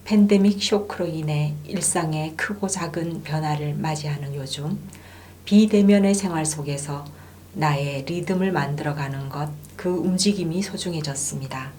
팬데믹 쇼크로 인해 일상의 크고 작은 변화를 맞이하는 요즘, 비대면의 생활 속에서 나의 리듬을 만들어가는 것, 그 움직임이 소중해졌습니다.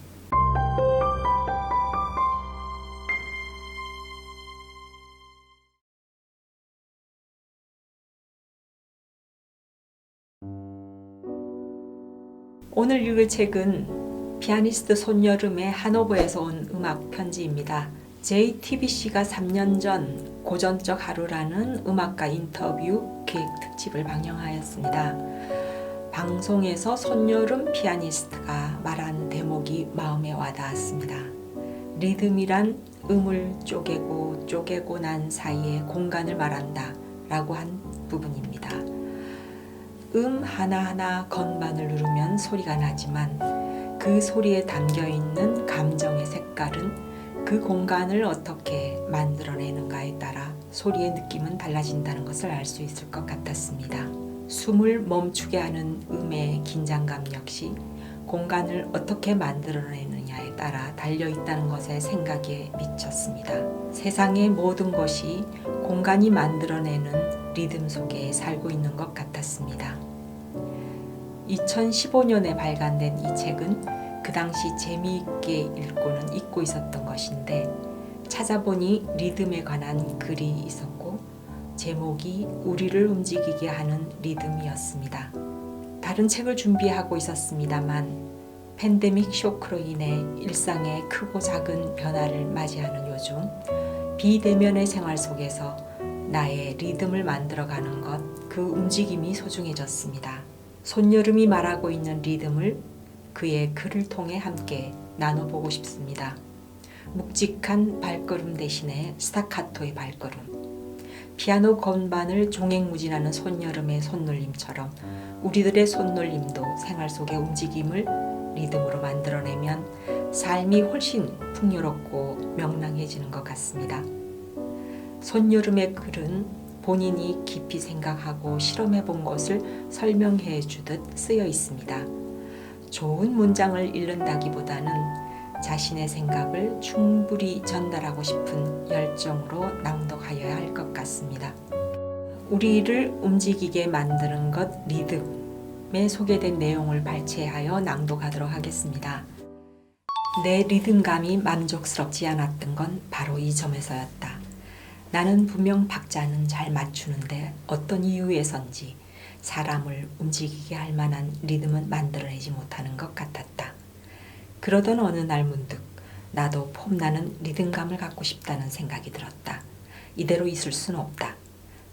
오늘 읽을 책은 피아니스트 손여름의 하노버에서 온 음악 편지입니다. JTBC가 3년 전 고전적 하루라는 음악가 인터뷰 기획 특집을 방영하였습니다. 방송에서 손여름 피아니스트가 말한 대목이 마음에 와닿았습니다. 리듬이란 음을 쪼개고 난 사이의 공간을 말한다 라고 한 부분입니다. 하나하나 건반을 누르면 소리가 나지만 그 소리에 담겨있는 감정의 색깔은 그 공간을 어떻게 만들어내는가에 따라 소리의 느낌은 달라진다는 것을 알 수 있을 것 같았습니다. 숨을 멈추게 하는 음의 긴장감 역시 공간을 어떻게 만들어내느냐에 따라 달려있다는 것에 생각에 미쳤습니다. 세상의 모든 것이 공간이 만들어내는 리듬 속에 살고 있는 것 같았습니다. 2015년에 발간된 이 책은 그 당시 재미있게 읽고는 잊고 있었던 것인데 찾아보니 리듬에 관한 글이 있었고 제목이 우리를 움직이게 하는 리듬이었습니다. 다른 책을 준비하고 있었습니다만 팬데믹 쇼크로 인해 일상의 크고 작은 변화를 맞이하는 요즘 비대면의 생활 속에서 나의 리듬을 만들어가는 것, 그 움직임이 소중해졌습니다. 손여름이 말하고 있는 리듬을 그의 글을 통해 함께 나눠보고 싶습니다. 묵직한 발걸음 대신에 스타카토의 발걸음. 피아노 건반을 종횡무진하는 손여름의 손놀림처럼 우리들의 손놀림도 생활 속의 움직임을 리듬으로 만들어내면 삶이 훨씬 풍요롭고 명랑해지는 것 같습니다. 손여름의 글은 본인이 깊이 생각하고 실험해 본 것을 설명해 주듯 쓰여 있습니다. 좋은 문장을 읽는다기보다는 자신의 생각을 충분히 전달하고 싶은 열정으로 낭독하여야 할 것 같습니다. 우리를 움직이게 만드는 것 리듬에 소개된 내용을 발췌하여 낭독하도록 하겠습니다. 내 리듬감이 만족스럽지 않았던 건 바로 이 점에서였다. 나는 분명 박자는 잘 맞추는데 어떤 이유에선지 사람을 움직이게 할 만한 리듬은 만들어내지 못하는 것 같았다. 그러던 어느 날 문득 나도 폼나는 리듬감을 갖고 싶다는 생각이 들었다. 이대로 있을 수는 없다.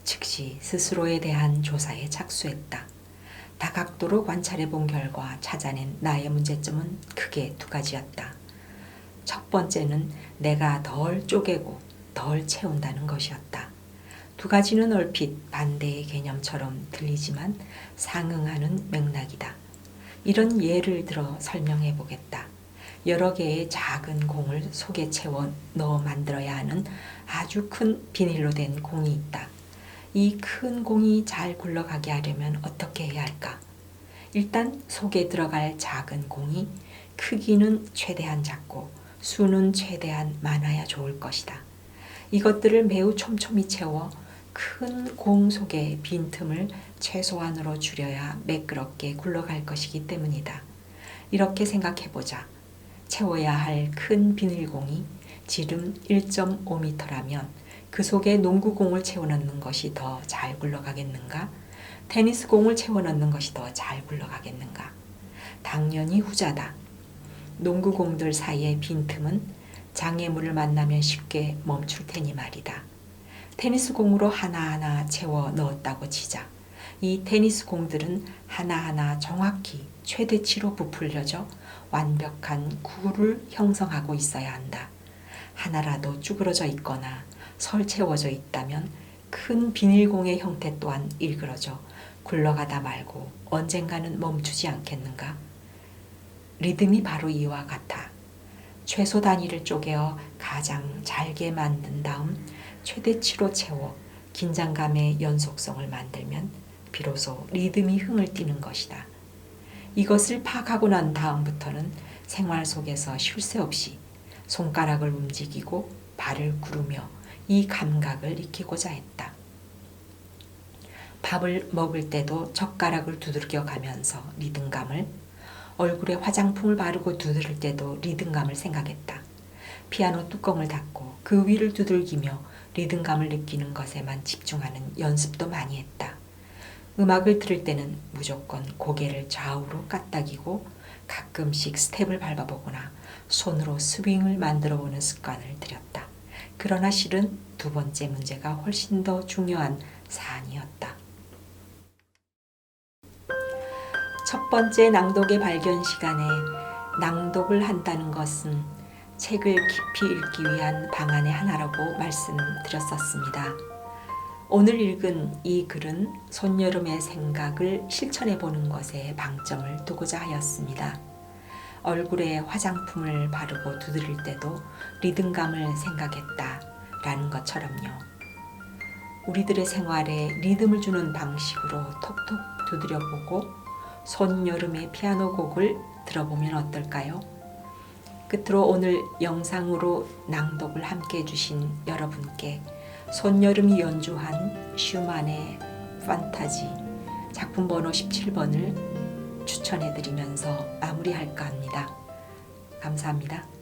즉시 스스로에 대한 조사에 착수했다. 다각도로 관찰해 본 결과 찾아낸 나의 문제점은 크게 두 가지였다. 첫 번째는 내가 덜 쪼개고 덜 채운다는 것이었다. 두 가지는 얼핏 반대의 개념처럼 들리지만 상응하는 맥락이다. 이런 예를 들어 설명해 보겠다. 여러 개의 작은 공을 속에 채워 넣어 만들어야 하는 아주 큰 비닐로 된 공이 있다. 이 큰 공이 잘 굴러가게 하려면 어떻게 해야 할까? 일단 속에 들어갈 작은 공이 크기는 최대한 작고 수는 최대한 많아야 좋을 것이다. 이것들을 매우 촘촘히 채워 큰 공 속의 빈틈을 최소한으로 줄여야 매끄럽게 굴러갈 것이기 때문이다. 이렇게 생각해보자. 채워야 할 큰 비닐공이 지름 1.5m라면 그 속에 농구공을 채워넣는 것이 더 잘 굴러가겠는가? 테니스공을 채워넣는 것이 더 잘 굴러가겠는가? 당연히 후자다. 농구공들 사이의 빈틈은 장애물을 만나면 쉽게 멈출 테니 말이다. 테니스공으로 하나하나 채워 넣었다고 치자. 이 테니스공들은 하나하나 정확히 최대치로 부풀려져 완벽한 구를 형성하고 있어야 한다. 하나라도 쭈그러져 있거나 설채워져 있다면 큰 비닐공의 형태 또한 일그러져 굴러가다 말고 언젠가는 멈추지 않겠는가? 리듬이 바로 이와 같아. 최소 단위를 쪼개어 가장 잘게 만든 다음 최대치로 채워 긴장감의 연속성을 만들면 비로소 리듬이 흥을 띠는 것이다. 이것을 파악하고 난 다음부터는 생활 속에서 쉴 새 없이 손가락을 움직이고 발을 구르며 이 감각을 익히고자 했다. 밥을 먹을 때도 젓가락을 두들겨 가면서 리듬감을, 얼굴에 화장품을 바르고 두드릴 때도 리듬감을 생각했다. 피아노 뚜껑을 닫고 그 위를 두들기며 리듬감을 느끼는 것에만 집중하는 연습도 많이 했다. 음악을 들을 때는 무조건 고개를 좌우로 까딱이고 가끔씩 스텝을 밟아보거나 손으로 스윙을 만들어보는 습관을 들였다. 그러나 실은 두 번째 문제가 훨씬 더 중요한 사안이었다. 첫 번째 낭독의 발견 시간에 낭독을 한다는 것은 책을 깊이 읽기 위한 방안의 하나라고 말씀드렸었습니다. 오늘 읽은 이 글은 손여름의 생각을 실천해보는 것에 방점을 두고자 하였습니다. 얼굴에 화장품을 바르고 두드릴 때도 리듬감을 생각했다라는 것처럼요. 우리들의 생활에 리듬을 주는 방식으로 톡톡 두드려보고 손여름의 피아노 곡을 들어보면 어떨까요? 끝으로 오늘 영상으로 낭독을 함께 해주신 여러분께 손여름이 연주한 슈만의 판타지 작품 번호 17번을 추천해드리면서 마무리할까 합니다. 감사합니다.